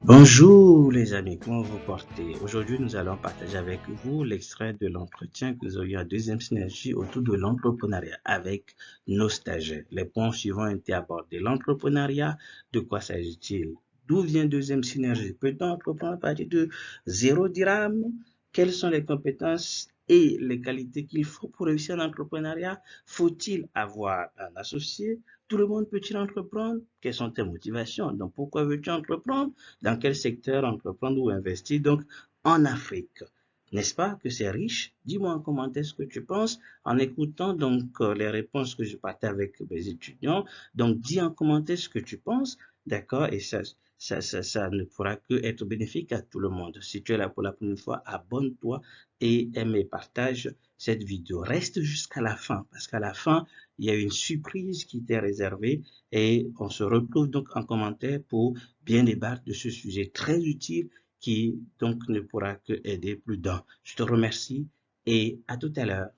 Bonjour les amis, comment vous portez? Aujourd'hui, nous allons partager avec vous l'extrait de l'entretien que nous avions à deuxième synergie autour de l'entrepreneuriat avec nos stagiaires. Les points suivants ont été abordés. L'entrepreneuriat, de quoi s'agit-il? D'où vient deuxième synergie? Peut-on entreprendre à partir de 0 dirham? Quelles sont les compétences et les qualités qu'il faut pour réussir l'entrepreneuriat? Faut-il avoir un associé? Tout le monde peut-il entreprendre? Quelles sont tes motivations? Donc, pourquoi veux-tu entreprendre? Dans quel secteur entreprendre ou investir donc en Afrique. N'est-ce pas que c'est riche? Dis-moi en commentaire ce que tu penses en écoutant donc les réponses que je partage avec mes étudiants. Donc dis en commentaire ce que tu penses, d'accord? Et ça ne pourra que être bénéfique à tout le monde. Si tu es là pour la première fois, abonne-toi et aime et partage cette vidéo. Reste jusqu'à la fin parce qu'à la fin, il y a une surprise qui t'est réservée et on se retrouve donc en commentaire pour bien débattre de ce sujet très utile qui donc ne pourra que aider plus d'un. Je te remercie et à tout à l'heure.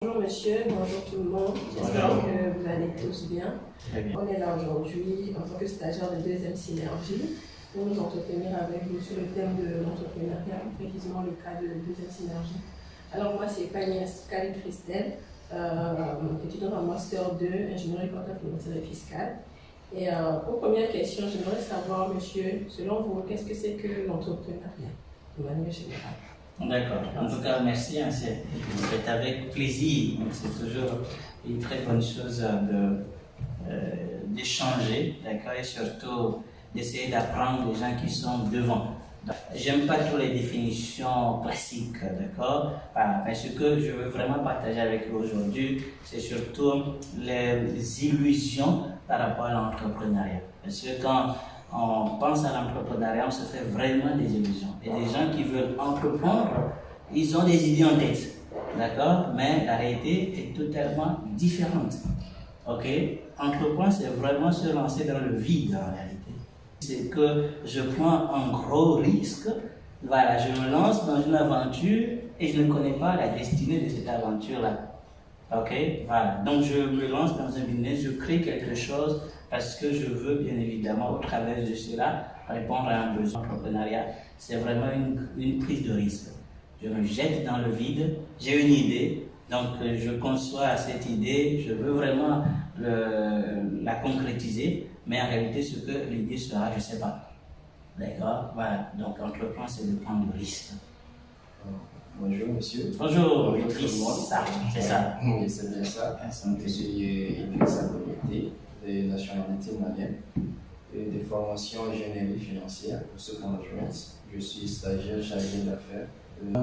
Bonjour monsieur, bonjour tout le monde, j'espère que vous allez tous bien. On est là aujourd'hui en tant que stagiaire de deuxième synergie pour nous entretenir avec vous sur le thème de l'entrepreneuriat, précisément le cas de deuxième synergie. Alors moi c'est Agnès Christelle, étudiante en master 2, ingénierie comptable financière et fiscale. Et pour première question, j'aimerais savoir monsieur, selon vous, qu'est-ce que c'est que l'entrepreneuriat de manière générale? D'accord. En tout cas, merci. C'est avec plaisir. C'est toujours une très bonne chose d'échanger, d'accord, et surtout d'essayer d'apprendre les gens qui sont devant. J'aime pas toutes les définitions classiques, d'accord. Mais ce que je veux vraiment partager avec vous aujourd'hui, c'est surtout les illusions par rapport à l'entrepreneuriat. Parce que quand on pense à l'entrepreneuriat, on se fait vraiment des illusions. Et des gens qui veulent entreprendre, ils ont des idées en tête, d'accord? Mais la réalité est totalement différente. Ok? Entreprendre, c'est vraiment se lancer dans le vide en réalité. C'est que je prends un gros risque, voilà, je me lance dans une aventure et je ne connais pas la destinée de cette aventure-là. Ok? Voilà, donc je me lance dans un business, je crée quelque chose parce que je veux bien évidemment au travers de cela répondre à un besoin entrepreneurial. C'est vraiment une prise de risque. Je me jette dans le vide, j'ai une idée, donc je conçois cette idée, je veux vraiment la concrétiser, mais en réalité ce que l'idée sera, je ne sais pas. D'accord? Voilà, donc entreprendre c'est de prendre le risque. Bonjour monsieur. Bonjour, Idrissa, c'est ça. Oui, c'est bien ça. Je suis Idrissa Bonité, de nationalité malienne, et de formation ingénierie financière pour ce management. Je suis stagiaire chargé d'affaires.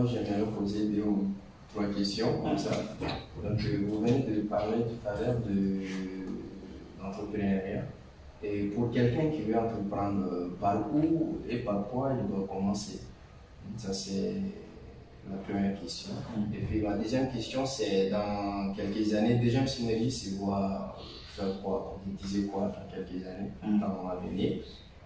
J'aimerais poser 2 ou 3 questions comme ça. Donc, vous venez de parler tout à l'heure d'entrepreneuriat. Et pour quelqu'un qui veut entreprendre, par où et par quoi il doit commencer? Ça, c'est la première question. Et puis ma deuxième question, c'est dans quelques années, deuxième synergie, c'est voir faire quoi, concrétiser quoi dans quelques années, dans l'avenir.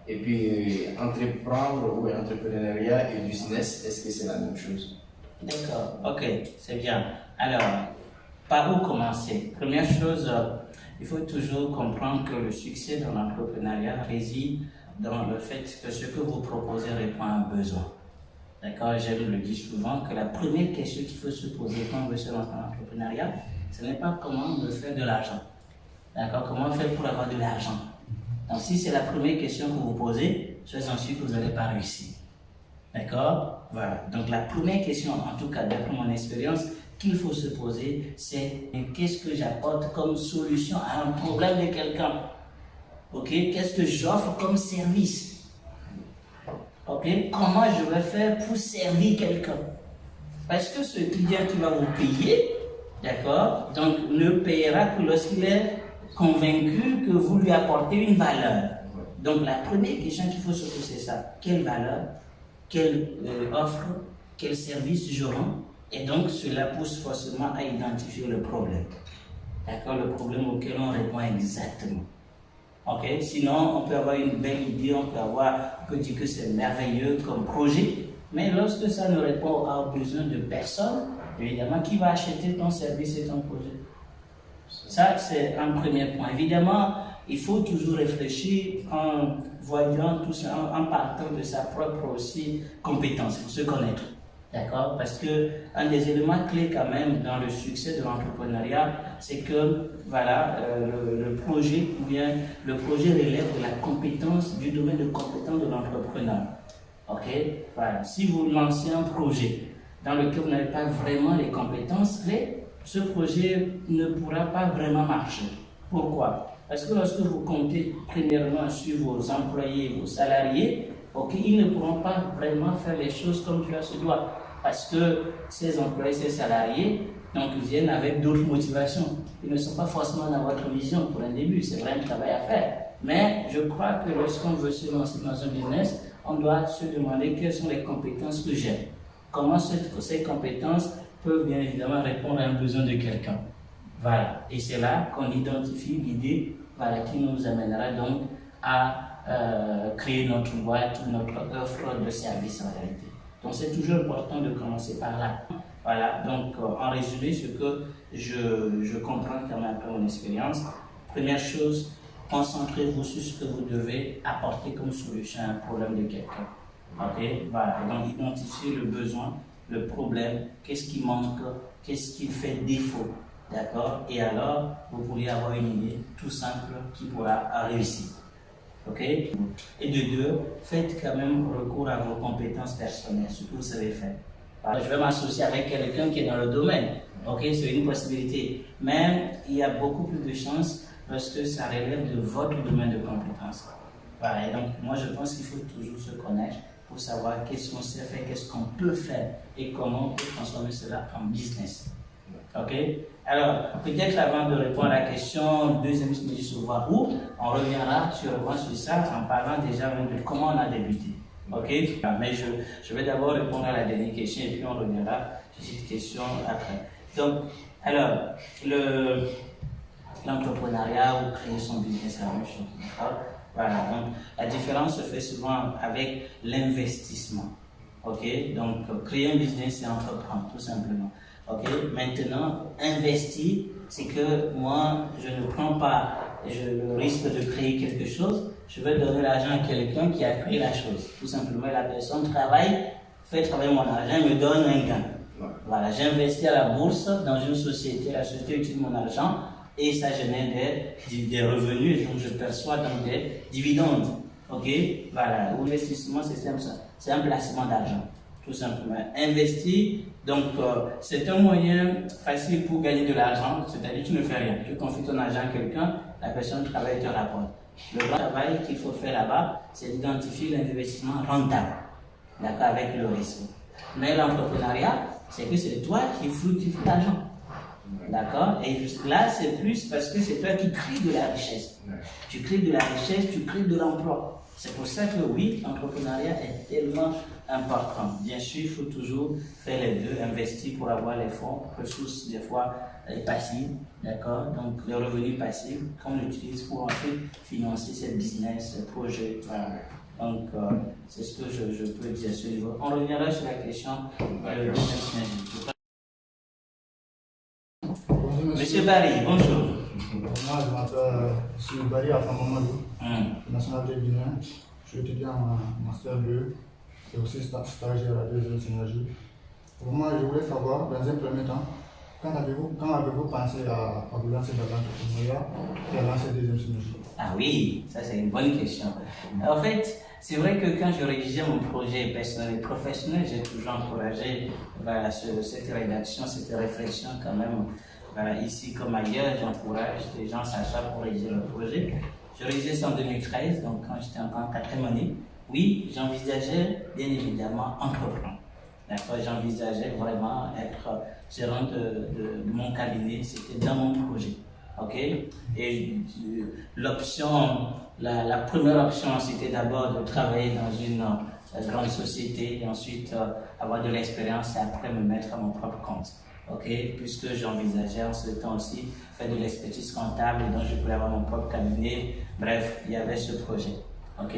Et puis entreprendre ou entrepreneuriat et business, est-ce que c'est la même chose? D'accord, ok, c'est bien. Alors, par où commencer? Première chose, il faut toujours comprendre que le succès dans l'entrepreneuriat réside dans le fait que ce que vous proposez répond à un besoin. D'accord, j'aime le dire souvent que la première question qu'il faut se poser quand on veut se lancer dans l'entrepreneuriat, ce n'est pas comment me faire de l'argent. D'accord, comment faire pour avoir de l'argent. Donc si c'est la première question que vous posez, soyez en sûr que vous n'allez pas réussir. D'accord, voilà. Donc la première question, en tout cas d'après mon expérience, qu'il faut se poser, c'est qu'est-ce que j'apporte comme solution à un problème de quelqu'un? Ok, qu'est-ce que j'offre comme service? Ok, comment je vais faire pour servir quelqu'un? Parce que ce client qui va vous payer, d'accord, donc ne payera que lorsqu'il est convaincu que vous lui apportez une valeur. Donc la première question qu'il faut se poser, c'est ça. Quelle valeur? Quelle offre? Quel service je rends? Et donc cela pousse forcément à identifier le problème. D'accord, le problème auquel on répond exactement. Ok, sinon, on peut avoir une belle idée, on peut dire que c'est merveilleux comme projet, mais lorsque ça ne répond aux besoins de personne, évidemment, qui va acheter ton service et ton projet? Ça, c'est un premier point. Évidemment, il faut toujours réfléchir en voyant tout ça, en partant de sa propre aussi compétence, pour se connaître. D'accord? Parce que un des éléments clés quand même dans le succès de l'entrepreneuriat, c'est que voilà, le projet relève de la compétence, du domaine de compétence de l'entrepreneur. Ok? Voilà. Si vous lancez un projet dans lequel vous n'avez pas vraiment les compétences clés, ce projet ne pourra pas vraiment marcher. Pourquoi? Parce que lorsque vous comptez premièrement sur vos employés, vos salariés, okay, ils ne pourront pas vraiment faire les choses comme cela se doit. Parce que ces employés, ces salariés, donc, ils viennent avec d'autres motivations. Ils ne sont pas forcément dans votre vision pour un début, c'est vrai un travail à faire. Mais je crois que lorsqu'on veut se lancer dans un business, on doit se demander quelles sont les compétences que j'ai. Comment ces compétences peuvent bien évidemment répondre à un besoin de quelqu'un. Voilà. Et c'est là qu'on identifie l'idée voilà, qui nous amènera donc à créer notre boîte ou notre offre de service en réalité. Donc c'est toujours important de commencer par là. Voilà, donc en résumé, ce que je comprends quand même après mon expérience, première chose, concentrez-vous sur ce que vous devez apporter comme solution à un problème de quelqu'un. Ok, voilà, donc identifiez le besoin, le problème, qu'est-ce qui manque, qu'est-ce qui fait défaut, d'accord? Et alors, vous pourriez avoir une idée tout simple qui pourra réussir. Ok? Et de deux, faites quand même recours à vos compétences personnelles, ce que vous savez faire. Alors, je vais m'associer avec quelqu'un qui est dans le domaine. Ok? C'est une possibilité. Mais il y a beaucoup plus de chances lorsque ça relève de votre domaine de compétences. Voilà, et donc, moi, je pense qu'il faut toujours se connaître pour savoir qu'est-ce qu'on sait faire, qu'est-ce qu'on peut faire et comment on peut transformer cela en business. Ok? Alors, peut-être avant de répondre à la question, deuxième synergie se voir où, on reviendra sur ça en parlant déjà même de comment on a débuté. Ok? Mais je vais d'abord répondre à la dernière question et puis on reviendra sur cette question après. Donc, alors, l'entrepreneuriat ou créer son business, c'est la même chose. D'accord? Voilà, donc la différence se fait souvent avec l'investissement. Ok? Donc, créer un business, c'est entreprendre, tout simplement. Ok, maintenant, investir, c'est que moi, je ne prends pas le risque de créer quelque chose, je vais donner l'argent à quelqu'un qui a créé la chose. Tout simplement, la personne travaille, fait travailler mon argent, me donne un gain. Voilà, j'investis à la bourse dans une société, la société utilise mon argent et ça génère des revenus, donc je perçois donc des dividendes. Ok, voilà, l'investissement, c'est simple ça, c'est un placement d'argent. Tout simplement. Investir, donc c'est un moyen facile pour gagner de l'argent, c'est-à-dire tu ne fais rien. Tu confies ton argent à quelqu'un, la personne travaille et te rapporte. Le grand travail qu'il faut faire là-bas, c'est d'identifier l'investissement rentable, d'accord, avec le risque. Mais l'entrepreneuriat, c'est que c'est toi qui fructifie l'argent. D'accord? Et là, c'est plus parce que c'est toi qui crées de la richesse. Tu crées de la richesse, tu crées de l'emploi. C'est pour ça que oui, l'entrepreneuriat est tellement important. Bien sûr, il faut toujours faire les deux, investir pour avoir les fonds, ressources, des fois passives, d'accord? Donc, les revenus passifs qu'on utilise pour ensuite financer ces business, ces projets. Voilà. Donc, c'est ce que je peux dire à ce niveau. On reviendra sur la question de Monsieur Barry, bonjour. Moi, je m'appelle Barry Afamamadou, nationalité guinéenne. Je suis étudiant en Master 2 et aussi stagiaire à la deuxième synergie. Pour moi, je voulais savoir, dans un premier temps, quand avez-vous pensé à vous lancer dans l'entrepreneuriat et à lancer deuxième synergie? Ah oui, ça c'est une bonne question. En fait, c'est vrai que quand je rédigeais mon projet personnel et professionnel, j'ai toujours encouragé cette rédaction, cette réflexion quand même. Ici comme ailleurs, j'encourage les gens à s'asseoir pour rédiger leur projet. Je rédigeais ça en 2013, donc quand j'étais encore en 4e année. Oui, j'envisageais bien évidemment entreprendre. D'accord, j'envisageais vraiment être gérant de mon cabinet, c'était dans mon projet. Ok, et l'option, la première option, c'était d'abord de travailler dans une grande société et ensuite avoir de l'expérience et après me mettre à mon propre compte. ok, puisque j'envisageais en ce temps aussi faire de l'expertise comptable et donc je voulais avoir mon propre cabinet. Bref, il y avait ce projet, ok.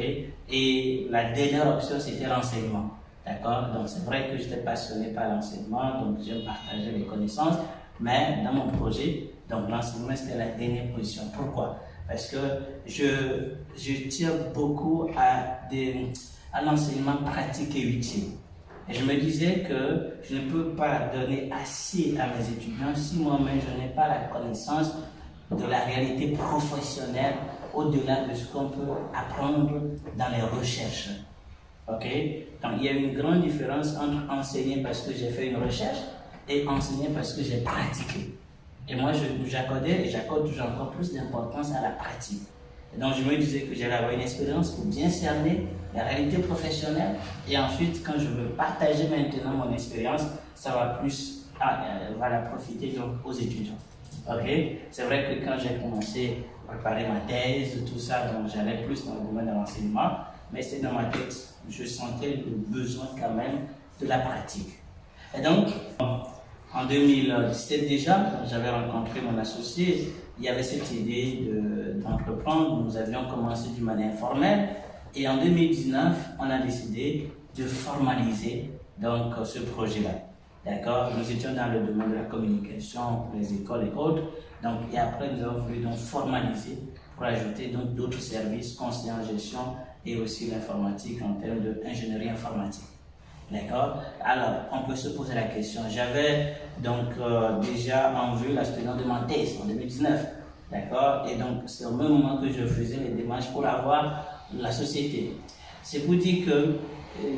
Et la dernière option, c'était l'enseignement, d'accord. Donc c'est vrai que j'étais passionné par l'enseignement, donc j'aime partager les connaissances, mais dans mon projet, donc l'enseignement c'était la dernière position. Pourquoi? Parce que je tire beaucoup à l'enseignement pratique et utile. Et je me disais que je ne peux pas donner assez à mes étudiants si moi-même je n'ai pas la connaissance de la réalité professionnelle au-delà de ce qu'on peut apprendre dans les recherches. Ok? Donc il y a une grande différence entre enseigner parce que j'ai fait une recherche et enseigner parce que j'ai pratiqué. Et moi j'accordais et j'accorde toujours encore plus d'importance à la pratique. Et donc je me disais que j'allais avoir une expérience pour bien cerner la réalité professionnelle et ensuite quand je veux partager maintenant mon expérience, ça va plus profiter donc aux étudiants. Ok, c'est vrai que quand j'ai commencé à préparer ma thèse, tout ça, donc j'allais plus dans le domaine de l'enseignement, mais c'est dans ma tête, je sentais le besoin quand même de la pratique. Et donc, en 2017 déjà, j'avais rencontré mon associé, il y avait cette idée d'entreprendre, nous avions commencé d'une manière informelle, et en 2019, on a décidé de formaliser donc ce projet-là. D'accord? Nous étions dans le domaine de la communication pour les écoles et autres. Donc, et après, nous avons voulu donc formaliser pour ajouter donc d'autres services, conseillers en gestion et aussi l'informatique en termes d'ingénierie informatique. D'accord? Alors, on peut se poser la question. J'avais donc déjà en vue la soutenance de ma thèse en 2019. D'accord? Et donc, c'est au même moment que je faisais les démarches pour avoir la société. C'est pour dire que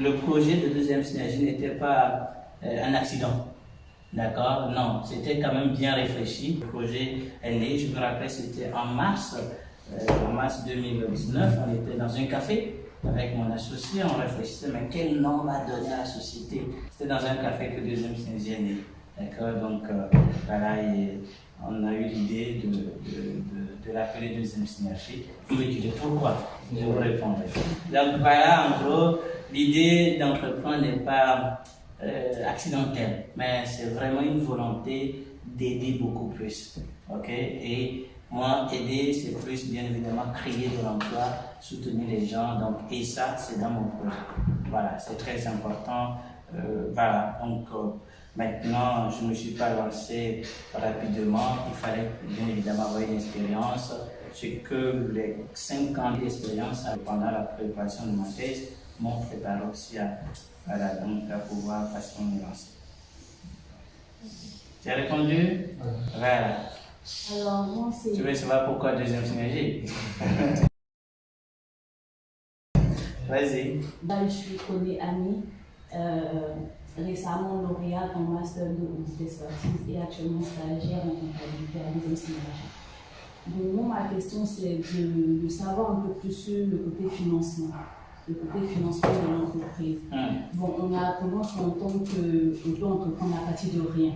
le projet de deuxième synergie n'était pas un accident. D'accord? Non, c'était quand même bien réfléchi. Le projet est né, je me rappelle, c'était en mars 2019. On était dans un café avec mon associé, on réfléchissait, mais quel nom on va donner à la société? C'était dans un café que deuxième synergie est né. D'accord? Donc, voilà, et on a eu l'idée de l'appeler deuxième synergie. Vous me direz pourquoi? Je vous répondrai. Donc, voilà, en gros, l'idée d'entreprendre n'est pas accidentelle, mais c'est vraiment une volonté d'aider beaucoup plus. Ok? Et moi, aider, c'est plus bien évidemment créer de l'emploi, soutenir les gens, donc, et ça, c'est dans mon projet. Voilà, c'est très important. Voilà, donc maintenant, je ne me suis pas lancé rapidement, il fallait bien évidemment avoir une expérience, ce que les 5 ans d'expérience pendant la préparation de ma thèse m'ont préparé aussi à pouvoir facilement me lancer. Tu as répondu? Voilà. Alors, moi, c'est... Tu veux savoir pourquoi deuxième synergie? Vas-y. Je connais Annie, récemment lauréate en Master 2 audit expertise et actuellement stagiaire en comptabilité à deuxième synergie. Donc, moi, ma question, c'est de savoir un peu plus sur le côté financement. Le côté financement de l'entreprise. Bon, on a tendance à entendre qu'on peut entreprendre à partir de rien.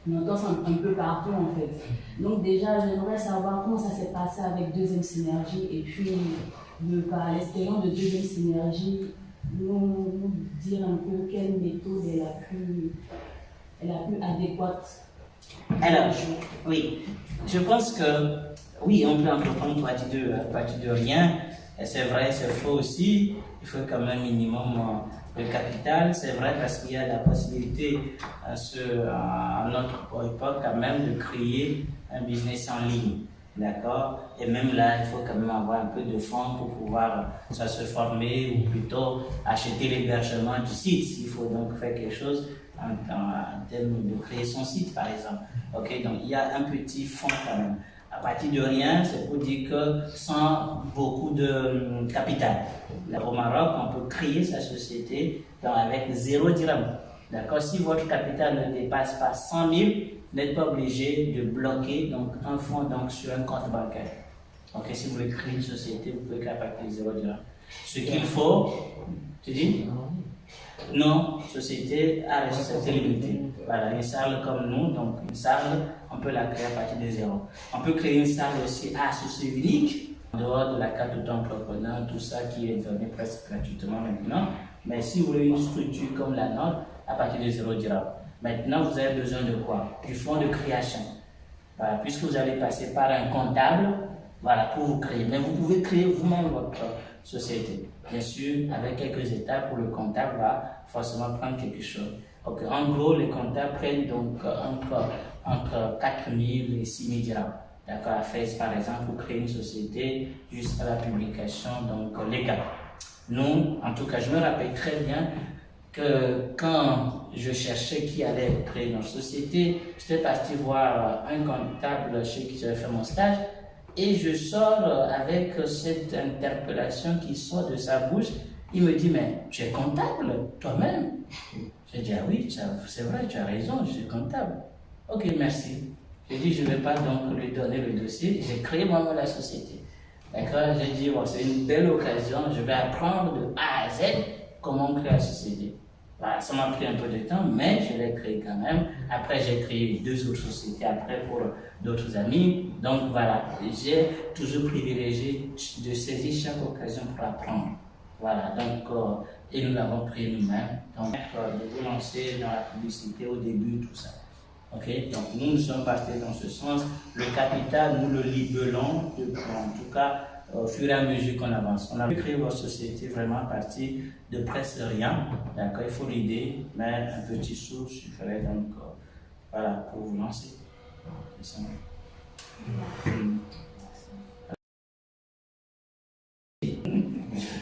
On entend ça un peu partout en fait. Donc déjà, j'aimerais savoir comment ça s'est passé avec deuxième synergie et puis par l'expérience de deuxième synergie, nous dire un peu quelle méthode est la plus adéquate. Alors, oui, je pense que oui, on peut entreprendre à partir de rien. C'est vrai, c'est faux aussi. Il faut quand même minimum de capital. C'est vrai parce qu'il y a la possibilité à notre époque quand même de créer un business en ligne. D'accord? Et même là, il faut quand même avoir un peu de fonds pour pouvoir soit se former ou plutôt acheter l'hébergement du site. S'il faut donc faire quelque chose en termes de créer son site, par exemple. Ok, donc il y a un petit fonds quand même. À partir de rien, c'est pour dire que sans beaucoup de capital. Là, au Maroc, on peut créer sa société avec 0 dirham. D'accord? Si votre capital ne dépasse pas 100 000, vous n'êtes pas obligé de bloquer donc, un fonds donc, sur un compte bancaire. Ok, si vous voulez créer une société, vous pouvez créer à partir de 0 dirham. Ce qu'il faut, tu dis? Non, société à responsabilité limitée. Voilà, une salle comme nous, donc une salle, on peut la créer à partir de 0. On peut créer une salle aussi à associé unique, en dehors de la carte d'auto-entrepreneur, tout ça qui est donné presque gratuitement maintenant. Mais si vous voulez une structure comme la nôtre, à partir de 0 dirhams. Maintenant, vous avez besoin de quoi? Du fonds de création. Voilà, puisque vous allez passer par un comptable, voilà, pour vous créer. Mais vous pouvez créer vous-même votre société. Bien sûr, avec quelques étapes où le comptable va forcément prendre quelque chose. Donc, en gros, les comptables prennent donc entre 4 000 et 6 000 dirhams. D'accord, à faire, par exemple, pour créer une société jusqu'à la publication donc, légale. Nous, en tout cas, je me rappelle très bien que quand je cherchais qui allait créer notre société, j'étais parti voir un comptable chez qui j'avais fait mon stage et je sors avec cette interpellation qui sort de sa bouche. Il me dit, mais tu es comptable toi-même? J'ai dit, ah oui, c'est vrai, tu as raison, je suis comptable. Ok, merci. J'ai dit, je ne vais pas donc lui donner le dossier, j'ai créé moi-même la société. D'accord? J'ai dit, bon, c'est une belle occasion, je vais apprendre de A à Z comment créer la société. Voilà, ça m'a pris un peu de temps, mais je l'ai créé quand même. Après, j'ai créé 2 autres sociétés après pour d'autres amis. Donc voilà, j'ai toujours privilégié de saisir chaque occasion pour apprendre. Voilà, donc, et nous l'avons pris nous-mêmes. Donc, de vous lancer dans la publicité au début, tout ça. Ok, donc nous sommes partis dans ce sens. Le capital, nous le libellons, en tout cas, au fur et à mesure qu'on avance. On a pu créer votre société vraiment à partir de presque rien. D'accord, il faut l'idée, mais un petit sou suffirait donc voilà, pour vous lancer. C'est ça.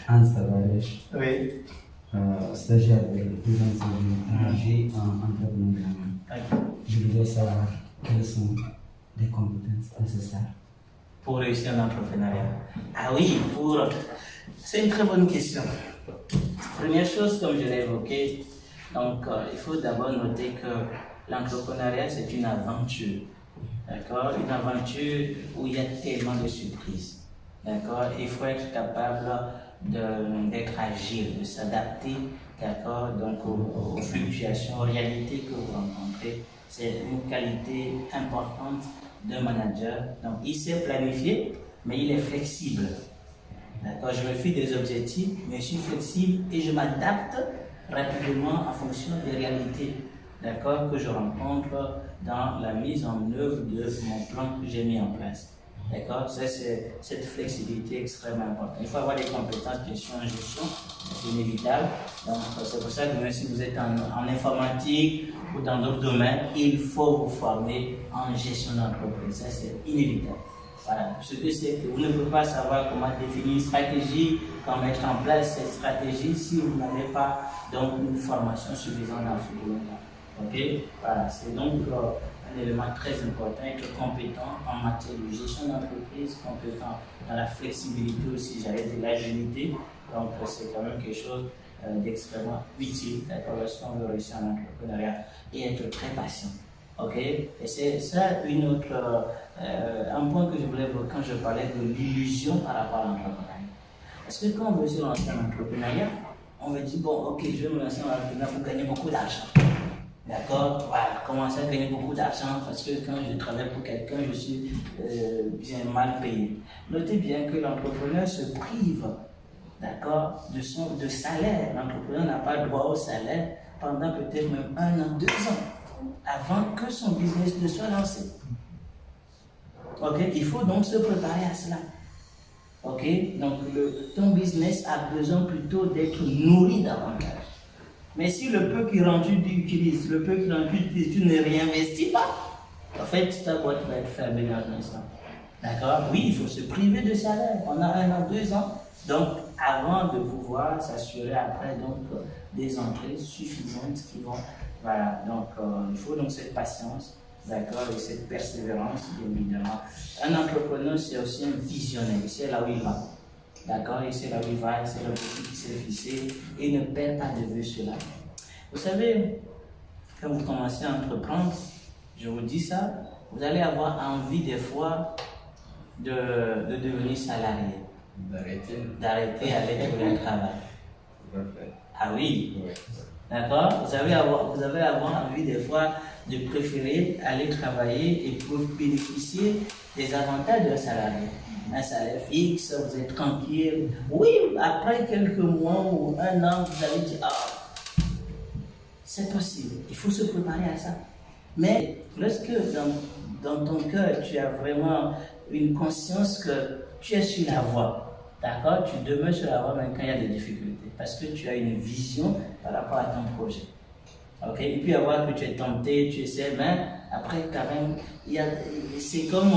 Hans Tavares. Oui. Stagiaire de Deuxième Énergie en entrepreneuriat. Je voudrais savoir quelles sont les compétences nécessaires pour réussir l'entrepreneuriat. Ah oui, c'est une très bonne question. Première chose, comme je l'ai évoqué, donc il faut d'abord noter que l'entrepreneuriat c'est une aventure. D'accord? Une aventure où il y a tellement de surprises. D'accord? Il faut être capable d'être agile, de s'adapter, d'accord, donc aux fluctuations, aux réalités que vous rencontrez. C'est une qualité importante d'un manager. Donc, il sait planifier, mais il est flexible. D'accord, je me fie des objectifs, mais je suis flexible et je m'adapte rapidement en fonction des réalités, d'accord, que je rencontre dans la mise en œuvre de mon plan que j'ai mis en place. D'accord, c'est cette flexibilité extrêmement importante. Il faut avoir des compétences qui sont en gestion, c'est inévitable. Donc, c'est pour ça que même si vous êtes en informatique ou dans d'autres domaines, il faut vous former en gestion d'entreprise. Ça, c'est inévitable. Voilà. Ce que c'est que vous ne pouvez pas savoir comment définir une stratégie, comment mettre en place cette stratégie si vous n'avez pas donc une formation suffisante dans ce domaine-là. Ok, voilà. C'est donc un élément très important, être compétent en matière de gestion d'entreprise, compétent dans la flexibilité aussi, j'allais dire l'agilité. Donc c'est quand même quelque chose d'extrêmement utile, d'accord, lorsqu'on veut réussir en entrepreneuriat et être très patient. Ok, et c'est ça un point que je voulais voir quand je parlais de l'illusion par rapport à l'entrepreneuriat. Parce que quand on veut se lancer en entrepreneuriat, on veut dire bon, ok, je vais me lancer en entrepreneuriat pour gagner beaucoup d'argent. D'accord, voilà, commencer à gagner beaucoup d'argent parce que quand je travaille pour quelqu'un, je suis bien mal payé. Notez bien que l'entrepreneur se prive, d'accord, de salaire. L'entrepreneur n'a pas droit au salaire pendant peut-être même 1 an, 2 ans, avant que son business ne soit lancé. Ok, il faut donc se préparer à cela. Ok, donc ton business a besoin plutôt d'être nourri davantage. Mais si le peu qui rentre, tu utilises, le peu qui rentre, tu ne réinvestis pas, en fait, ta boîte va être fermée dans un instant. D'accord? Oui, il faut se priver de salaire pendant 1 an, 2 ans. Donc, avant de pouvoir s'assurer après donc, des entrées suffisantes qui vont. Voilà, donc il faut donc cette patience, d'accord, et cette persévérance, bien évidemment. Un entrepreneur, c'est aussi un visionnaire, c'est là où il va. D'accord, et c'est là où il va, c'est l'objectif qui s'est fixé et ne perd pas de vue cela. Vous savez, quand vous commencez à entreprendre, je vous dis ça, vous allez avoir envie des fois de devenir salarié. D'arrêter d'aller trouver un travail. Ah oui, d'accord, vous allez avoir envie des fois de préférer aller travailler et pour bénéficier des avantages d'un salarié. Un salaire fixe, vous êtes tranquille. Oui, après quelques mois ou 1 an, vous allez dire, ah, c'est possible. Il faut se préparer à ça. Mais lorsque dans ton cœur, tu as vraiment une conscience que tu es sur la voie, d'accord? Tu demeures sur la voie même quand il y a des difficultés, parce que tu as une vision par rapport à ton projet. Ok? Il peut y avoir que tu es tenté, tu essaies, mais après quand même, c'est comme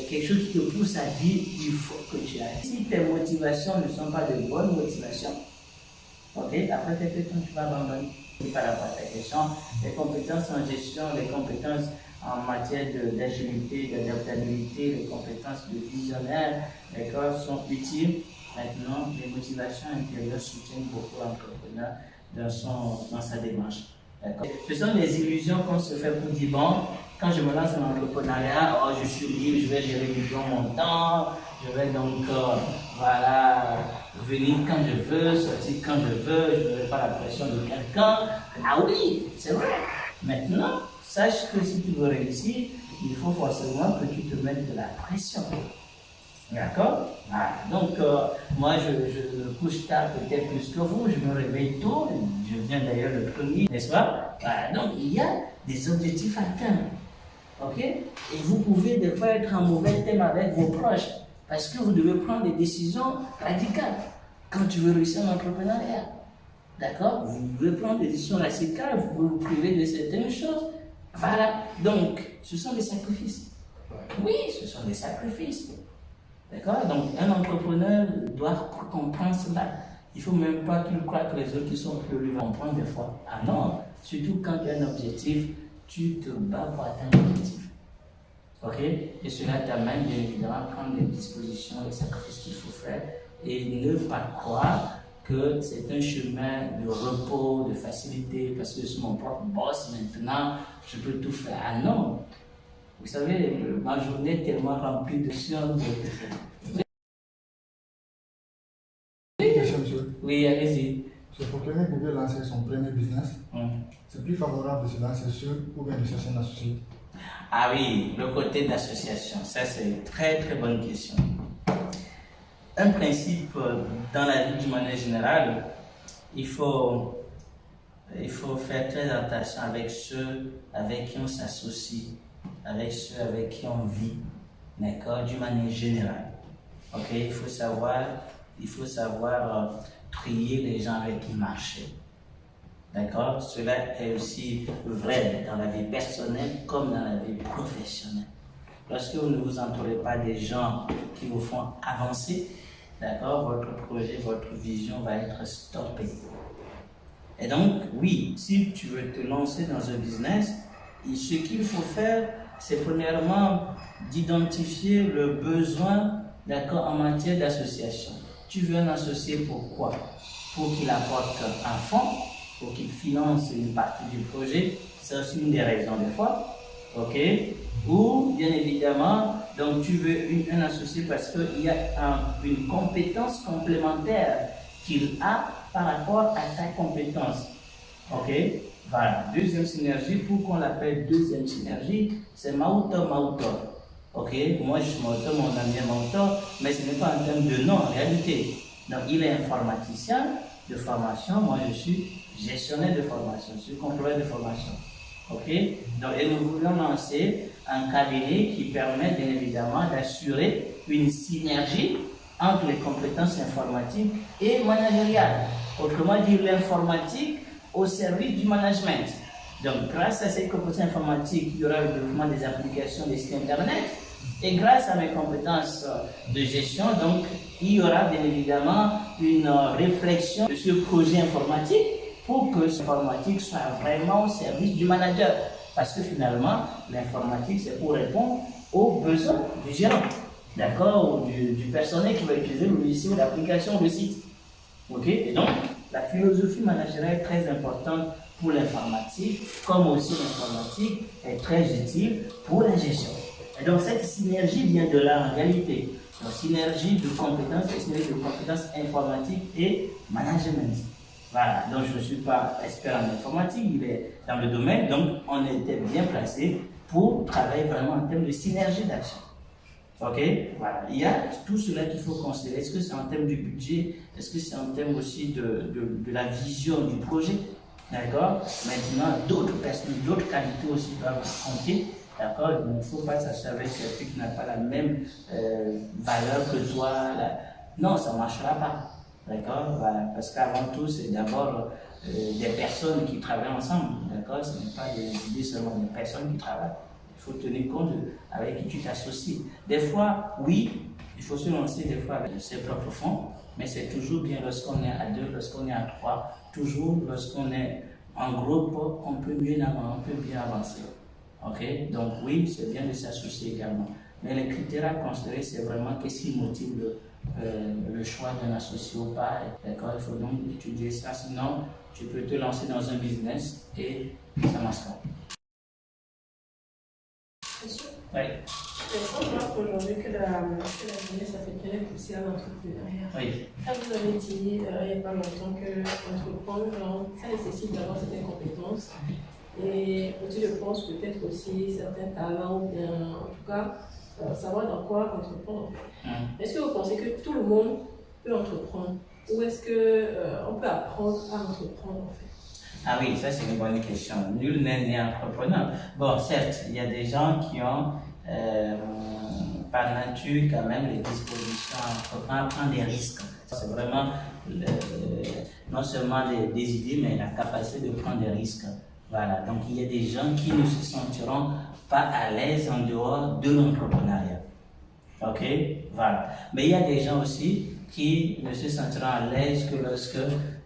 quelque chose qui te pousse à dire il faut que tu ailles. Si tes motivations ne sont pas de bonnes motivations, ok? Après peut-être quand tu vas abandonner. Par rapport à ta question, les compétences en gestion, les compétences en matière d'agilité, d'adaptabilité, les compétences de visionnaire, d'accord, sont utiles. Maintenant, les motivations intérieures soutiennent beaucoup l'entrepreneur dans sa démarche. Ce sont des illusions qu'on se fait pour dire, bon, quand je me lance dans l'entrepreneuriat, oh, je suis libre, je vais gérer mon temps, je vais donc, voilà, venir quand je veux, sortir quand je veux, je n'aurai pas la pression de quelqu'un. Ah oui, c'est vrai. Maintenant, sache que si tu veux réussir, il faut forcément que tu te mettes de la pression. D'accord? Voilà. Donc, moi, je me couche tard peut-être plus que vous, je me réveille tôt, je viens d'ailleurs le premier, n'est-ce pas? Voilà. Donc, il y a des objectifs à atteindre. Ok? Et vous pouvez des fois être en mauvais thème avec vos proches, parce que vous devez prendre des décisions radicales quand tu veux réussir en entrepreneuriat. D'accord? Vous devez prendre des décisions radicales, vous pouvez vous priver de certaines choses. Voilà. Donc, ce sont des sacrifices. Oui, ce sont des sacrifices. D'accord? Donc, un entrepreneur doit comprendre cela. Il ne faut même pas qu'il croie que les autres qui sont plus lui vont comprendre des fois. Ah non, surtout quand tu as un objectif, tu te bats pour atteindre l'objectif. Ok? Et cela t'amène bien évidemment à prendre des dispositions, les sacrifices qu'il faut faire et ne pas croire que c'est un chemin de repos, de facilité, parce que je suis mon propre boss maintenant, je peux tout faire. Ah non! Vous savez, ma journée est tellement remplie de choses. Oui, allez-y. C'est pour quelqu'un qui veut lancer son premier business, c'est plus favorable de se lancer seul ou bien de chercher un associé. Ah oui, le côté d'association, ça c'est une très très bonne question. Un principe dans la vie d'une manière générale, il faut faire très attention avec ceux avec qui on s'associe, avec ceux avec qui on vit, d'accord, d'une manière générale. Ok, il faut savoir trier les gens avec qui marcher. D'accord? Cela est aussi vrai dans la vie personnelle comme dans la vie professionnelle. Lorsque vous ne vous entourez pas des gens qui vous font avancer, d'accord, votre projet, votre vision va être stoppée. Et donc, oui, si tu veux te lancer dans un business, ce qu'il faut faire, c'est premièrement d'identifier le besoin, d'accord, en matière d'association. Tu veux un associé pourquoi? Pour qu'il apporte un fonds, pour qu'il finance une partie du projet, c'est aussi une des raisons des fois, ok? Ou bien évidemment, donc tu veux un associé parce qu'il y a une compétence complémentaire qu'il a par rapport à ta compétence, ok? Voilà, deuxième synergie, pour qu'on l'appelle deuxième synergie, c'est mentor. Ok, moi je suis mentor, mon ami est mentor, mais ce n'est pas en termes de nom en réalité. Donc il est informaticien de formation, moi je suis gestionnaire de formation, je suis contrôleur de formation. Ok, donc et nous voulons lancer un cabinet qui permet bien évidemment d'assurer une synergie entre les compétences informatiques et managériales. Autrement dit, l'informatique au service du management. Donc, grâce à ces compétences informatiques, il y aura le développement des applications des sites internet. Et grâce à mes compétences de gestion, donc, il y aura bien évidemment une réflexion de ce projet informatique pour que ce informatique soit vraiment au service du manager. Parce que finalement, l'informatique, c'est pour répondre aux besoins du gérant, d'accord, ou du personnel qui va utiliser le logiciel ou l'application ou le site. Ok? Et donc, la philosophie managériale est très importante pour l'informatique, comme aussi l'informatique est très utile pour la gestion. Et donc cette synergie vient de là en réalité. Donc synergie de compétences, synergie de compétences informatiques et management. Voilà, donc je ne suis pas expert en informatique, il est dans le domaine, donc on était bien placé pour travailler vraiment en termes de synergie d'action. Ok, voilà. Il y a tout cela qu'il faut considérer. Est-ce que c'est en termes du budget? Est-ce que c'est en termes aussi de la vision du projet? D'accord? Maintenant, d'autres personnes, d'autres qualités aussi doivent compter. D'accord? Il ne faut pas s'asseoir avec quelqu'un qui n'a pas la même valeur que toi. Non, ça ne marchera pas. D'accord? Voilà. Parce qu'avant tout, c'est d'abord des personnes qui travaillent ensemble. D'accord? Ce n'est pas des idées seulement, des personnes qui travaillent. Il faut tenir compte avec qui tu t'associes. Des fois, oui, il faut se lancer des fois avec ses propres fonds, mais c'est toujours bien lorsqu'on est à 2, lorsqu'on est à 3, toujours lorsqu'on est en groupe, on peut mieux avancer, on peut bien avancer. Ok? Donc oui, c'est bien de s'associer également. Mais les critères à considérer, c'est vraiment qu'est-ce qui motive le choix d'un associé ou pas. D'accord? Il faut donc étudier ça, sinon tu peux te lancer dans un business et ça ne marche pas. Oui. On remarque aujourd'hui que la jeunesse africaine est poussée à l'entrepreneuriat. Oui. Quand vous avez dit il n'y a pas longtemps qu'entreprendre, ça nécessite d'avoir certaines compétences. Et aussi, je pense peut-être aussi certains talents, ou bien en tout cas, savoir dans quoi entreprendre. Est-ce que vous pensez que tout le monde peut entreprendre? Ou est-ce qu'on peut apprendre à entreprendre en fait? Ah oui, ça c'est une bonne question. Nul n'est né entrepreneur. Bon, certes, il y a des gens qui ont par nature quand même les dispositions à entreprendre, à prendre des risques. C'est vraiment non seulement des idées, mais la capacité de prendre des risques. Voilà, donc il y a des gens qui ne se sentiront pas à l'aise en dehors de l'entrepreneuriat. Ok, voilà. Mais il y a des gens aussi qui ne se sentiront à l'aise que lorsque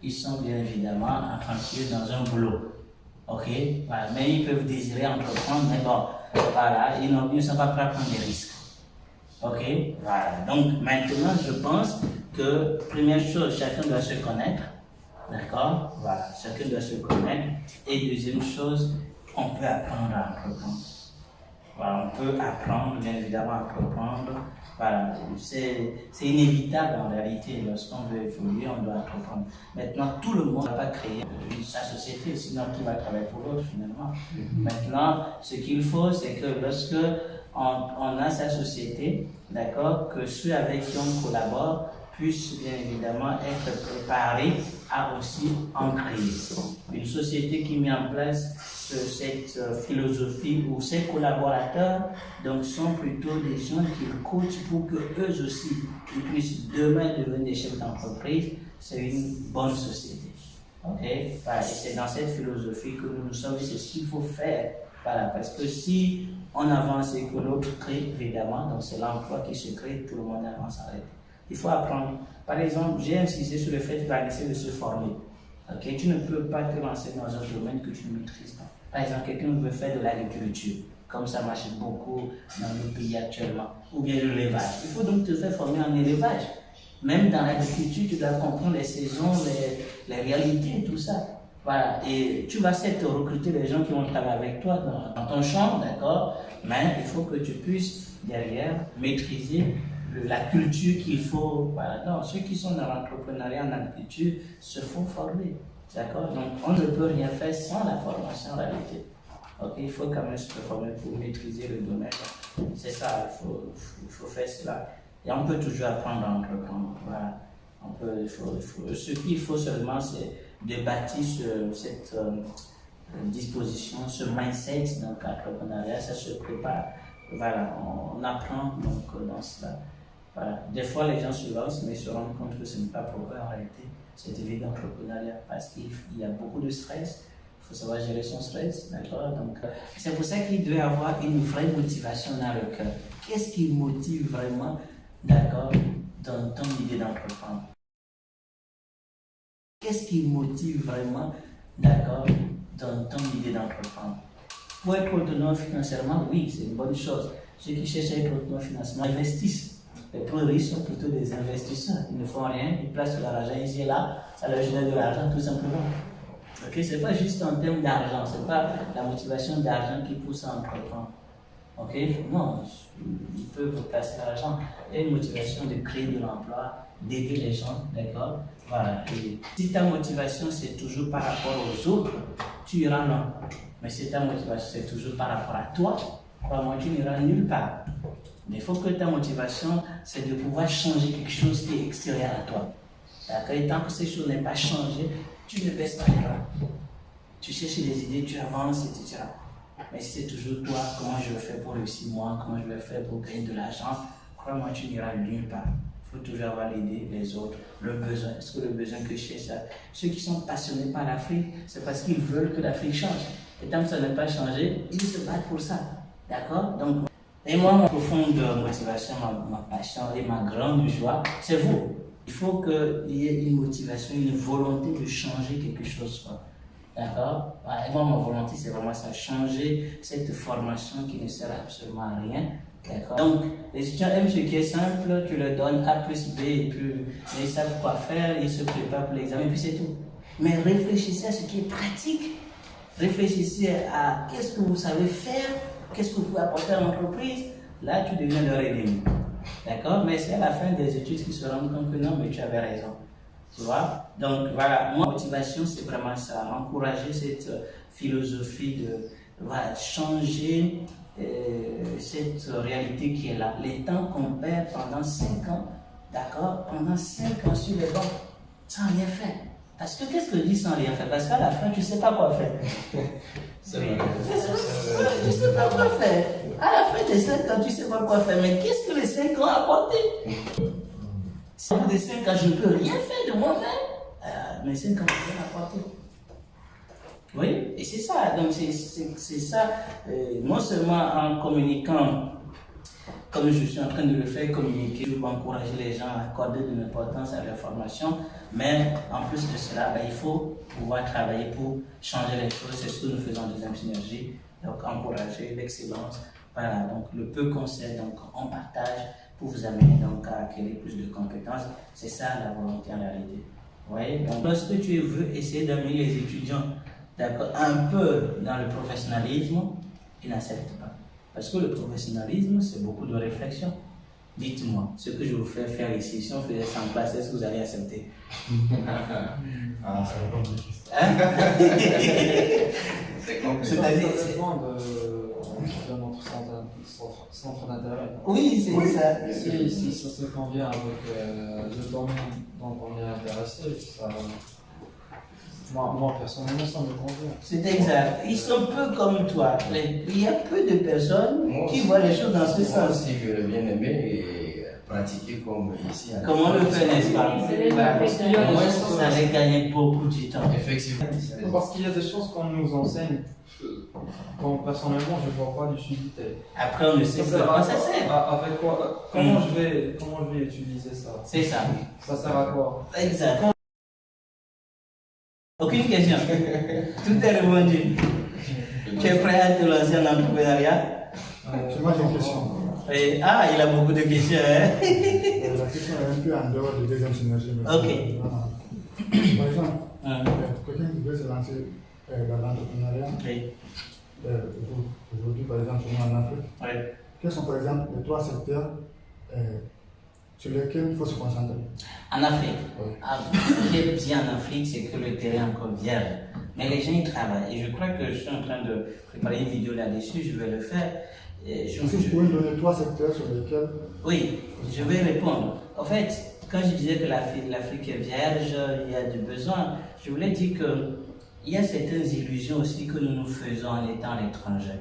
ils sont bien évidemment tranquilles dans un boulot. Ok, voilà. Mais ils peuvent désirer entreprendre, mais bon, voilà, ils ne sont pas prêts à prendre des risques. Ok, voilà. Donc maintenant, je pense que première chose, chacun doit se connaître. D'accord, voilà, chacun doit se connaître. Et deuxième chose, on peut apprendre à entreprendre. Voilà, on peut apprendre, bien évidemment, à entreprendre. Voilà, c'est inévitable en réalité. Lorsqu'on veut évoluer, on doit entreprendre. Maintenant, tout le monde ne va pas créer sa société, sinon qui va travailler pour l'autre finalement. Maintenant, ce qu'il faut, c'est que lorsque on a sa société, d'accord, que ceux avec qui on collabore puissent bien évidemment être préparés à aussi en créer. Une société qui met en place cette philosophie où ses collaborateurs donc, sont plutôt des gens qui coachent pour que eux aussi ils puissent demain devenir des chefs d'entreprise, c'est une bonne société. Okay? Voilà. Et c'est dans cette philosophie que nous sommes, c'est ce qu'il faut faire. Voilà. Parce que si on avance et que l'autre crée, évidemment, donc c'est l'emploi qui se crée, tout le monde avance avec. Il faut apprendre. Par exemple, j'ai insisté sur le fait d'essayer de se former. Okay? Tu ne peux pas te lancer dans un domaine que tu ne maîtrises pas. Par exemple, quelqu'un veut faire de l'agriculture, comme ça marche beaucoup dans nos pays actuellement, ou bien de l'élevage. Il faut donc te faire former en élevage. Même dans l'agriculture, tu dois comprendre les saisons, les réalités, tout ça. Voilà. Et tu vas certes recruter les gens qui vont travailler avec toi dans ton champ, d'accord? Mais il faut que tu puisses, derrière, maîtriser la culture qu'il faut. Voilà. Non, ceux qui sont dans l'entrepreneuriat en agriculture se font former. D'accord? Donc, on ne peut rien faire sans la formation en réalité. Okay? Il faut quand même se former pour maîtriser le domaine. C'est ça, il faut faire cela. Et on peut toujours apprendre à entreprendre. Voilà. Ce qu'il faut seulement, c'est de bâtir cette disposition, ce mindset, donc l'entrepreneuriat, ça se prépare. Voilà, on apprend donc dans cela. Voilà. Des fois, les gens se lancent, mais se rendent compte que ce n'est pas pour eux en réalité. Cette vie d'entrepreneuriat, parce qu'il y a beaucoup de stress, il faut savoir gérer son stress, d'accord? Donc, c'est pour ça qu'il doit y avoir une vraie motivation dans le cœur. Qu'est-ce qui motive vraiment, d'accord, dans ton idée d'entreprendre? Qu'est-ce qui motive vraiment, d'accord, dans ton idée d'entreprendre? Pour être autonome financièrement, oui, c'est une bonne chose. Ceux qui cherchent à être autonome financièrement investissent. Les plus riches sont plutôt des investisseurs. Ils ne font rien, ils placent de l'argent ici et là, ça leur génère de l'argent tout simplement. Okay? Ce n'est pas juste en termes d'argent, ce n'est pas la motivation d'argent qui pousse à entreprendre. Okay? Non, ils peuvent placer l'argent. Il y a une motivation de créer de l'emploi, d'aider les gens, d'accord? Voilà. Et si ta motivation c'est toujours par rapport aux autres, tu iras loin. Mais si ta motivation c'est toujours par rapport à toi, crois-moi, tu n'iras nulle part. Mais il faut que ta motivation, c'est de pouvoir changer quelque chose qui est extérieur à toi. D'accord? Et tant que ces choses n'est pas changées, tu ne baisses pas les bras. tu cherches des idées, tu avances, etc. Mais si c'est toujours toi, comment je vais faire pour réussir moi, comment je vais faire pour gagner de l'argent, crois-moi, tu n'iras nulle part. Il faut toujours avoir l'idée, les autres, le besoin. Est-ce que le besoin que je cherche, ceux qui sont passionnés par l'Afrique, c'est parce qu'ils veulent que l'Afrique change. Et tant que ça n'a pas changé, ils se battent pour ça. D'accord? Donc, et moi, ma profonde motivation, ma passion et ma grande joie, c'est vous. Il faut qu'il y ait une motivation, une volonté de changer quelque chose. D'accord? Et moi, ma volonté, c'est vraiment ça, changer cette formation qui ne sert absolument à rien. D'accord? Donc, les étudiants aiment ce qui est simple, tu leur donnes A plus B, et puis ils savent quoi faire, ils se préparent pour l'examen, et puis c'est tout. Mais réfléchissez à ce qui est pratique. Réfléchissez à qu'est-ce que vous savez faire, qu'est-ce que vous pouvez apporter à l'entreprise. Là, tu deviens leur ennemi. D'accord? Mais c'est à la fin des études qu'ils se rendent compte que non, mais tu avais raison. Tu vois? Donc voilà, ma motivation, c'est vraiment ça, encourager cette philosophie de changer cette réalité qui est là. Les temps qu'on perd pendant 5 ans, d'accord? Pendant 5 ans sur les bancs, sans rien faire. Parce que qu'est-ce que je dis sans rien faire? Parce qu'à la fin, tu ne sais pas quoi faire. C'est vrai. Tu ne sais pas quoi faire. À la fin des 5 ans, tu ne sais pas quoi faire. Mais qu'est-ce que les 5 ans apporté? Au bout des 5 ans, je ne peux rien faire de moi-même. Mais 5 ans, je peux rien apporter. Oui, et c'est ça. Donc, c'est ça. Non seulement en communiquant, comme je suis en train de le faire, communiquer, je vais encourager les gens à accorder de l'importance à leur formation, mais en plus de cela, il faut pouvoir travailler pour changer les choses. C'est ce que nous faisons en deuxième synergie. Donc, encourager l'excellence. Voilà, donc le peu qu'on sait, donc on partage pour vous amener donc à acquérir plus de compétences. C'est ça la volonté en réalité. Vous voyez? Donc, lorsque tu veux essayer d'amener les étudiants un peu dans le professionnalisme, ils n'acceptent pas. Parce que le professionnalisme, c'est beaucoup de réflexion. Dites-moi, ce que je vous fais faire ici, si on faisait ça en classe, est-ce que vous allez accepter? Ah, ça va pas difficile. C'est compliqué. C'est-à-dire, de notre centre d'intérêt. oui, c'est ça. Si ça se convient avec le domaine dont on est intéressé, ça, moi personnellement, ça me convient. C'est exact. Ils sont peu comme toi. Il y a peu de personnes qui voient les choses dans ce Moi sens. aussi, je l'ai bien aimé et pratiquer comme ici. Comment le fait, n'est-ce pas? Moi, ça allait gagner beaucoup de temps. Effectivement. Parce qu'il y a des choses qu'on nous enseigne, quand personnellement, je ne vois pas du suivi. Après, on ne sait pas à quoi ça sert. Avec quoi? Comment je vais utiliser ça? C'est ça. Ça sert à quoi? Exact. Aucune question. Tout est répondu. Tu es prêt à te lancer en entrepreneuriat? Moi, j'ai une question. Il a beaucoup de questions. Hein? La question est un peu en dehors de deuxième synergie. Ok. Par exemple, quelqu'un qui veut se lancer dans l'entrepreneuriat, aujourd'hui, par exemple, en Afrique, quels sont par exemple les 3 secteurs sur lesquels il faut se concentrer? En Afrique, ce qui est bien en Afrique, c'est que le terrain est encore vierge. Mais les gens y travaillent. Et je crois que je suis en train de préparer une vidéo là-dessus, je vais le faire. Est-ce que vous pouvez donner 3 secteurs sur lesquels? Oui, je vais répondre. En fait, quand je disais que l'Afrique est vierge, il y a du besoin, je voulais dire qu'il y a certaines illusions aussi que nous nous faisons en étant à l'étranger.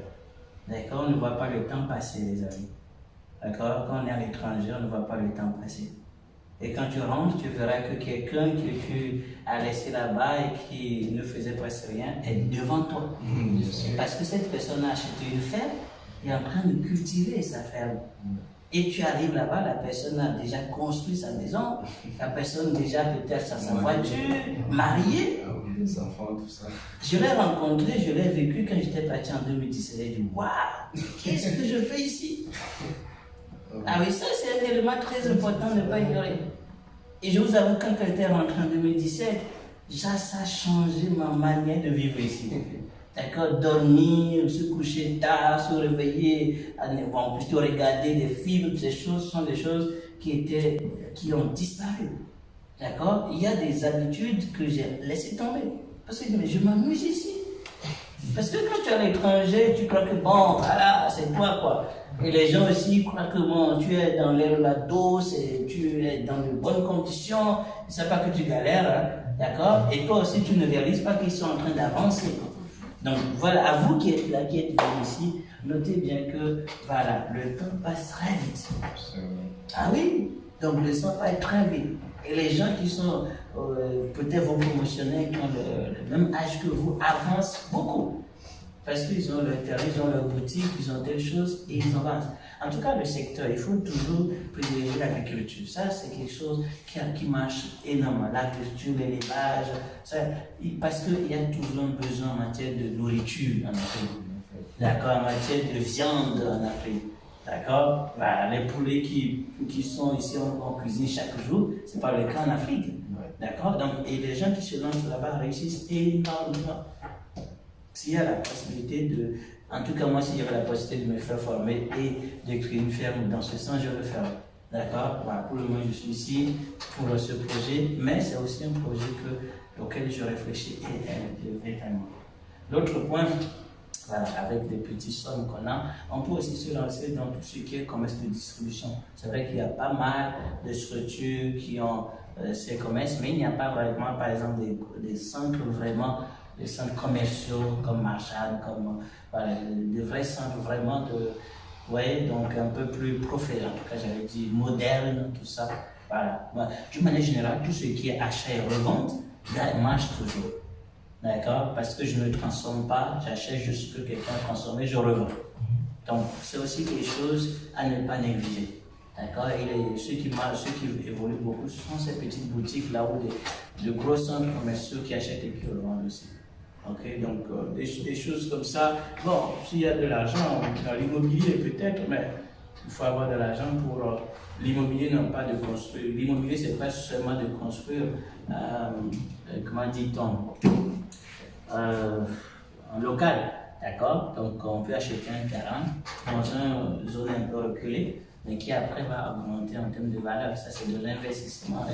D'accord? On ne voit pas le temps passer, les amis. D'accord? Quand on est à l'étranger, on ne voit pas le temps passer. Et quand tu rentres, tu verras que quelqu'un que tu as laissé là-bas et qui ne faisait presque rien est devant toi. Parce que cette personne a acheté une ferme et est en train de cultiver sa ferme. Et tu arrives là-bas, la personne a déjà construit sa maison, la personne déjà peut-être sa voiture, mariée. Les enfants, tout ça. Je l'ai rencontré, je l'ai vécu quand j'étais parti en 2017. J'ai dit, waouh, qu'est-ce que je fais ici? Ah oui, ça c'est un élément très important de ne pas ignorer. Et je vous avoue, quand j'étais rentré en 2017, ça a changé ma manière de vivre ici. D'accord, dormir, se coucher tard, se réveiller, plutôt regarder des films, ces choses sont des choses qui ont disparu. D'accord, il y a des habitudes que j'ai laissé tomber. Parce que mais je m'amuse ici. Parce que quand tu es à l'étranger, tu crois que bon, voilà, c'est toi quoi. Et les gens aussi croient que bon, tu es dans l'air la dose, tu es dans de bonnes conditions, ils ne savent pas que tu galères, hein, d'accord? Et toi aussi, tu ne réalises pas qu'ils sont en train d'avancer. Donc voilà, à vous qui êtes là, qui êtes venus ici, notez bien que voilà, le temps passe très vite. Ah oui, donc le temps passe très vite. Et les gens qui sont peut-être vos promotionnaires, qui ont le même âge que vous, avancent beaucoup. Parce qu'ils ont leur terrain, ils ont leur boutique, ils ont telle chose et ils avancent. En tout cas, le secteur, il faut toujours privilégier l'agriculture. Ça, c'est quelque chose qui marche énormément. L'agriculture, l'élevage, parce qu'il y a toujours un besoin en matière de nourriture en Afrique. D'accord, en matière de viande en Afrique. D'accord, voilà, les poulets qui sont ici en cuisine chaque jour, ce n'est pas le cas en Afrique. D'accord, donc, et les gens qui se lancent là-bas réussissent énormément. S'il y a la possibilité de, en tout cas moi, s'il y avait la possibilité de me faire former et de créer une ferme dans ce sens, je le ferai. D'accord, voilà, pour le moment je suis ici pour ce projet, mais c'est aussi un projet auquel je réfléchis vraiment. L'autre point, voilà, avec des petites sommes qu'on a, on peut aussi se lancer dans tout ce qui est commerce de distribution. C'est vrai qu'il y a pas mal de structures qui ont ces commerces, mais il n'y a pas vraiment, par exemple, des centres vraiment, des centres commerciaux comme Marchand, comme voilà, des vrais centres vraiment de, ouais, donc un peu plus professionnels, en tout cas j'avais dit moderne, tout ça. Voilà. D'une manière générale, tout ce qui est achat et revente, là, marche toujours. D'accord? Parce que je ne transforme pas, j'achète juste ce que quelqu'un a transformé, je revends. Donc, c'est aussi quelque chose à ne pas négliger. D'accord? Et ceux qui marchent, ceux qui évoluent beaucoup, ce sont ces petites boutiques-là où de gros centres commerciaux qui achètent et qui revendent aussi. Ok? Donc, des choses comme ça. Bon, s'il y a de l'argent, dans l'immobilier peut-être, mais il faut avoir de l'argent pour. L'immobilier non pas de construire. L'immobilier, c'est pas seulement de construire, comment dit-on? En local, d'accord? Donc on peut acheter un terrain dans une zone un peu reculée, mais qui après va augmenter en termes de valeur. Ça, c'est de l'investissement,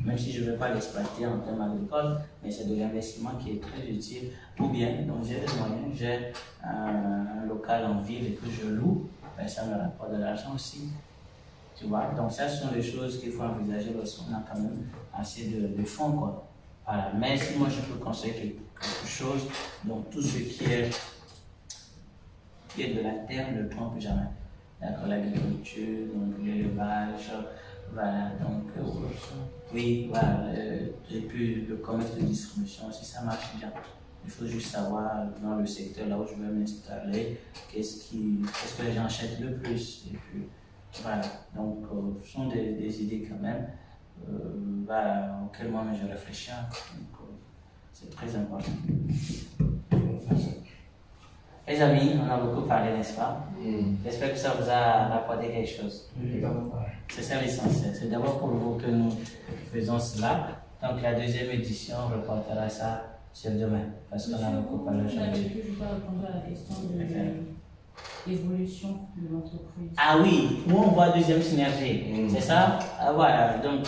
même si je ne veux pas l'exploiter en termes agricoles, mais c'est de l'investissement qui est très utile. Ou bien, donc j'ai des moyens, j'ai un local en ville et que je loue, ben, ça me rapporte de l'argent aussi. Tu vois? Donc ça, ce sont des choses qu'il faut envisager lorsqu'on a quand même assez de fonds, quoi. Voilà. Mais si moi je peux conseiller quelque chose, donc tout ce qui est de la terre ne trompe jamais. D'accord, l'agriculture, donc l'élevage, voilà, donc oui, voilà, et puis le commerce de distribution, si ça marche bien. Il faut juste savoir dans le secteur là où je veux m'installer, qu'est-ce que les gens achètent le plus. Et puis voilà, donc ce sont des idées quand même. Auquel moi je réfléchis. C'est très important. Les amis, on a beaucoup parlé, n'est-ce pas? J'espère que ça vous a rapporté quelque chose. C'est ça l'essentiel. C'est d'abord pour vous que nous faisons cela. Donc la deuxième édition, on reportera ça sur demain. Parce qu'on a beaucoup parlé aujourd'hui. Je peux répondre à la question de l'évolution de l'entreprise. Ah oui, où on voit deuxième synergie. C'est ça? Ah, voilà, donc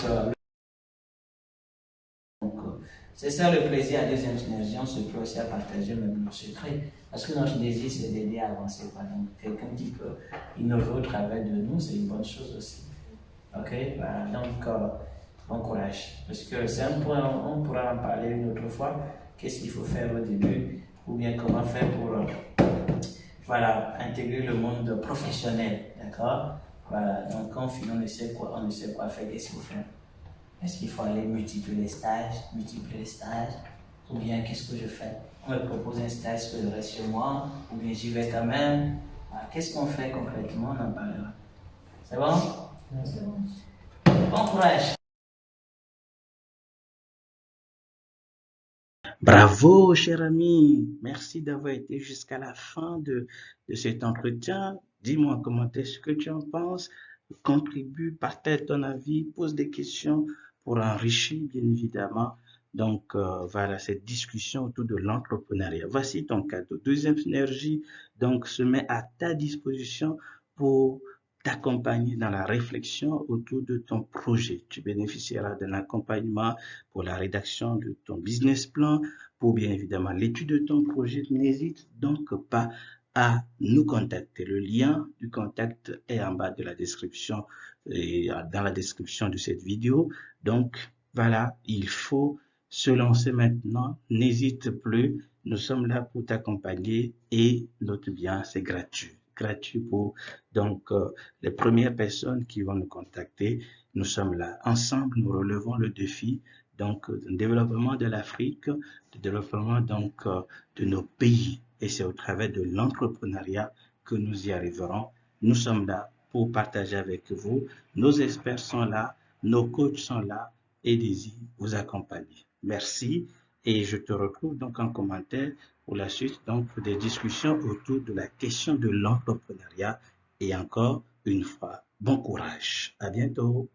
c'est ça le plaisir à deuxième synergie. On se peut aussi à partager même nos secrets. Parce que notre désir, c'est d'aider à avancer. Donc, quelqu'un qui peut innover au travers de nous, c'est une bonne chose aussi. Ok? Voilà. Donc, bon courage. Parce que c'est un point, on pourra en parler une autre fois. Qu'est-ce qu'il faut faire au début? Ou bien comment faire pour voilà, intégrer le monde professionnel. D'accord? Voilà. Donc, quand on ne sait quoi faire, qu'est-ce qu'il faut faire? Est-ce qu'il faut aller multiplier les stages? Ou bien qu'est-ce que je fais? On me propose un stage que je reste chez moi, ou bien j'y vais quand même. Qu'est-ce qu'on fait concrètement? On en parlera. C'est bon? C'est bon. Bon courage! Bravo, cher ami. Merci d'avoir été jusqu'à la fin de cet entretien. Dis-moi comment est-ce que tu en penses. Contribue, partage ton avis, pose des questions pour enrichir, bien évidemment. Donc, voilà, cette discussion autour de l'entrepreneuriat. Voici ton cadeau. Deuxième synergie, donc, se met à ta disposition pour t'accompagner dans la réflexion autour de ton projet. Tu bénéficieras d'un accompagnement pour la rédaction de ton business plan, pour bien évidemment l'étude de ton projet. N'hésite donc pas à nous contacter. Le lien du contact est en bas de la description et dans la description de cette vidéo. Donc, voilà, il faut se lancer maintenant. N'hésite plus. Nous sommes là pour t'accompagner et note bien, c'est gratuit. Gratuit pour donc les premières personnes qui vont nous contacter. Nous sommes là. Ensemble, nous relevons le défi donc du développement de l'Afrique, du développement donc de nos pays. Et c'est au travers de l'entrepreneuriat que nous y arriverons. Nous sommes là pour partager avec vous. Nos experts sont là, nos coachs sont là et désirent vous accompagner. Merci. Et je te retrouve donc en commentaire pour la suite, donc pour des discussions autour de la question de l'entrepreneuriat. Et encore une fois, bon courage. À bientôt.